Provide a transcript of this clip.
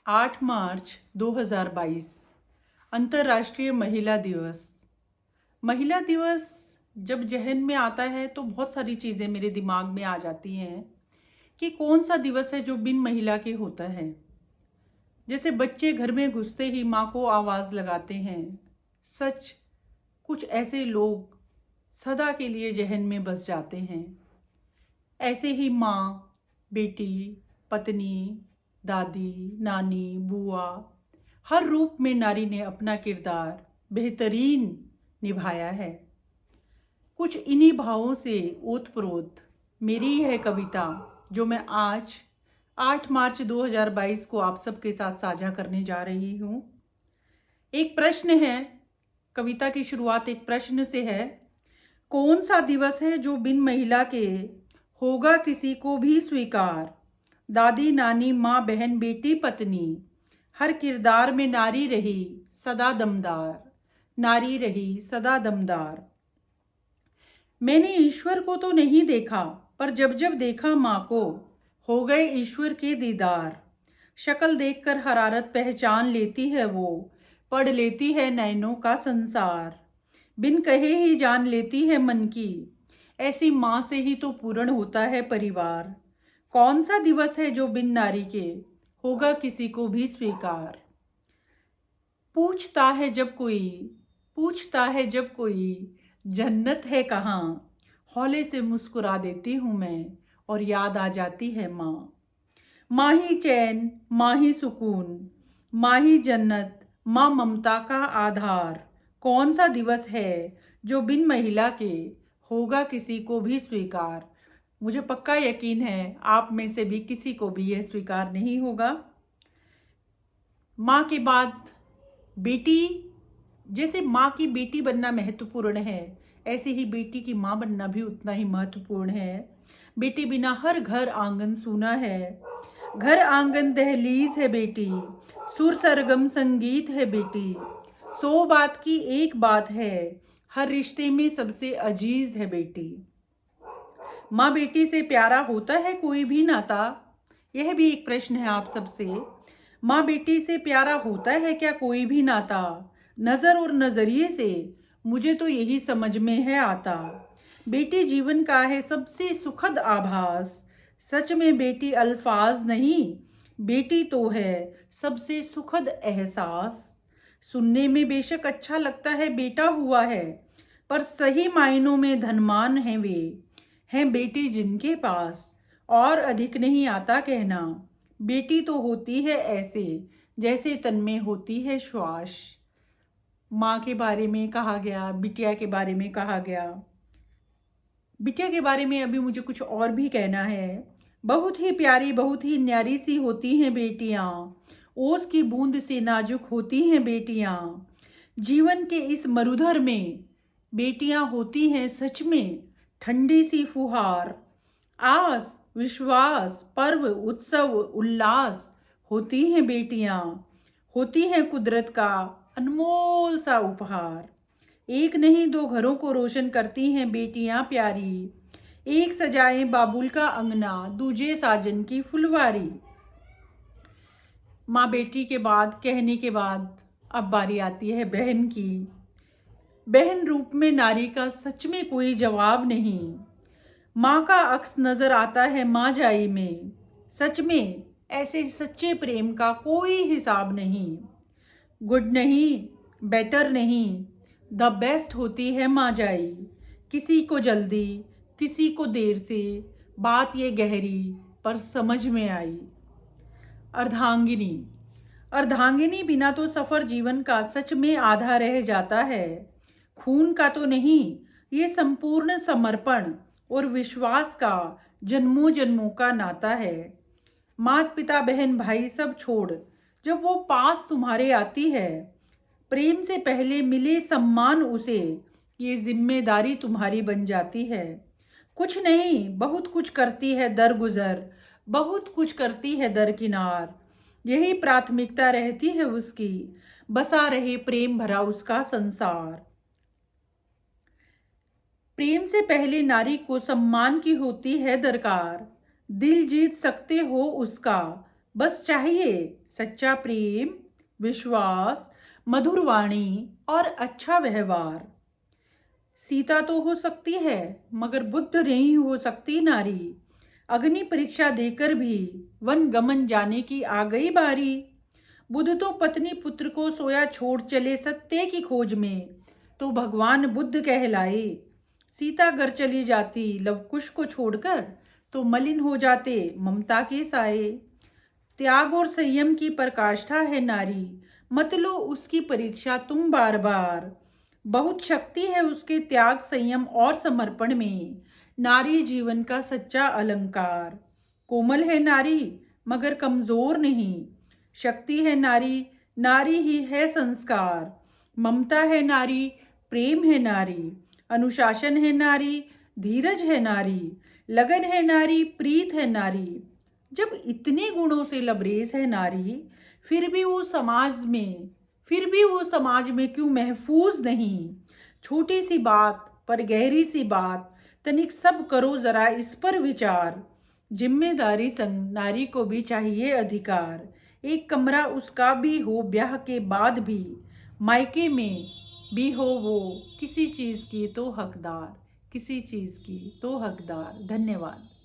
8 मार्च 2022 अंतर्राष्ट्रीय महिला दिवस। महिला दिवस जब जहन में आता है तो बहुत सारी चीज़ें मेरे दिमाग में आ जाती हैं कि कौन सा दिवस है जो बिन महिला के होता है। जैसे बच्चे घर में घुसते ही माँ को आवाज़ लगाते हैं। सच, कुछ ऐसे लोग सदा के लिए जहन में बस जाते हैं। ऐसे ही माँ, बेटी, पत्नी, दादी, नानी, बुआ, हर रूप में नारी ने अपना किरदार बेहतरीन निभाया है। कुछ इन्हीं भावों से ओतप्रोत मेरी यह कविता जो मैं आज 8 मार्च 2022 को आप सबके साथ साझा करने जा रही हूँ। एक प्रश्न है, कविता की शुरुआत एक प्रश्न से है। कौन सा दिवस है जो बिन महिला के होगा किसी को भी स्वीकार? दादी, नानी, माँ, बहन, बेटी, पत्नी, हर किरदार में नारी रही सदा दमदार, नारी रही सदा दमदार। मैंने ईश्वर को तो नहीं देखा, पर जब जब देखा माँ को हो गए ईश्वर के दीदार। शक्ल देखकर हरारत पहचान लेती है वो, पढ़ लेती है नैनों का संसार। बिन कहे ही जान लेती है मन की, ऐसी माँ से ही तो पूर्ण होता है परिवार। कौन सा दिवस है जो बिन नारी के होगा किसी को भी स्वीकार? पूछता है जब कोई जन्नत है कहाँ, हौले से मुस्कुरा देती हूँ मैं और याद आ जाती है माँ। माँ ही चैन, माँ ही सुकून, माँ ही जन्नत, माँ ममता का आधार। कौन सा दिवस है जो बिन महिला के होगा किसी को भी स्वीकार? मुझे पक्का यकीन है आप में से भी किसी को भी यह स्वीकार नहीं होगा। माँ के बाद बेटी, जैसे माँ की बेटी बनना महत्वपूर्ण है, ऐसे ही बेटी की माँ बनना भी उतना ही महत्वपूर्ण है। बेटी बिना हर घर आंगन सूना है। घर आंगन दहलीज है बेटी, सुर सरगम संगीत है बेटी। 100 बात की एक बात है, हर रिश्ते में सबसे अजीज है बेटी। माँ बेटी से प्यारा होता है कोई भी नाता? यह भी एक प्रश्न है आप सबसे। माँ बेटी से प्यारा होता है क्या कोई भी नाता? नज़र और नज़रिए से मुझे तो यही समझ में है आता। बेटी जीवन का है सबसे सुखद आभास। सच में बेटी अल्फाज नहीं, बेटी तो है सबसे सुखद एहसास। सुनने में बेशक अच्छा लगता है बेटा हुआ है, पर सही मायनों में धनवान हैं वे, हैं बेटी जिनके पास और अधिक नहीं आता कहना। बेटी तो होती है ऐसे जैसे तन में होती है श्वास। माँ के बारे में कहा गया, बिटिया के बारे में कहा गया। बिटिया के बारे में अभी मुझे कुछ और भी कहना है। बहुत ही प्यारी, बहुत ही न्यारी सी होती हैं बेटियाँ, ओस की बूंद से नाजुक होती हैं बेटियाँ। जीवन के इस मरुधर में बेटियाँ होती हैं सच में ठंडी सी फुहार। आस, विश्वास, पर्व, उत्सव, उल्लास होती हैं बेटियाँ, होती हैं कुदरत का अनमोल सा उपहार। एक नहीं दो घरों को रोशन करती हैं बेटियाँ प्यारी। एक सजाए बाबुल का अंगना, दूजे साजन की फुलवारी। माँ बेटी के बाद कहने के बाद अब बारी आती है बहन की। बहन रूप में नारी का सच में कोई जवाब नहीं। माँ का अक्स नजर आता है माँ जाई में। सच में ऐसे सच्चे प्रेम का कोई हिसाब नहीं। गुड नहीं, बेटर नहीं, द बेस्ट होती है माँ जाई। किसी को जल्दी, किसी को देर से, बात ये गहरी पर समझ में आई। अर्धांगिनी, अर्धांगिनी बिना तो सफर जीवन का सच में आधा रह जाता है। खून का तो नहीं, ये संपूर्ण समर्पण और विश्वास का जन्मों जन्मों का नाता है। माता पिता बहन भाई सब छोड़ जब वो पास तुम्हारे आती है, प्रेम से पहले मिले सम्मान उसे, ये जिम्मेदारी तुम्हारी बन जाती है। कुछ नहीं, बहुत कुछ करती है दरगुजर, बहुत कुछ करती है दरकिनार। यही प्राथमिकता रहती है उसकी, बसा रहे प्रेम भरा उसका संसार। प्रेम से पहले नारी को सम्मान की होती है दरकार। दिल जीत सकते हो उसका, बस चाहिए सच्चा प्रेम, विश्वास, मधुर वाणी और अच्छा व्यवहार। सीता तो हो सकती है मगर बुद्ध नहीं हो सकती नारी। अग्नि परीक्षा देकर भी वन गमन जाने की आ गई बारी। बुद्ध तो पत्नी पुत्र को सोया छोड़ चले सत्य की खोज में, तो भगवान बुद्ध कहलाए। सीता घर चली जाती लवकुश को छोड़कर, तो मलिन हो जाते ममता के साए। त्याग और संयम की पराकाष्ठा है नारी, मत लो उसकी परीक्षा तुम बार बार। बहुत शक्ति है उसके त्याग, संयम और समर्पण में, नारी जीवन का सच्चा अलंकार। कोमल है नारी मगर कमजोर नहीं, शक्ति है नारी, नारी ही है संस्कार। ममता है नारी, प्रेम है नारी, अनुशासन है नारी, धीरज है नारी, लगन है नारी, प्रीत है नारी। जब इतने गुणों से लबरेज है नारी, फिर भी वो समाज में क्यों महफूज नहीं। छोटी सी बात पर गहरी सी बात, तनिक सब करो जरा इस पर विचार। जिम्मेदारी संग नारी को भी चाहिए अधिकार, एक कमरा उसका भी हो ब्याह के बाद भी, मायके में भी हो वो किसी चीज की तो हकदार, किसी चीज की तो हकदार। धन्यवाद।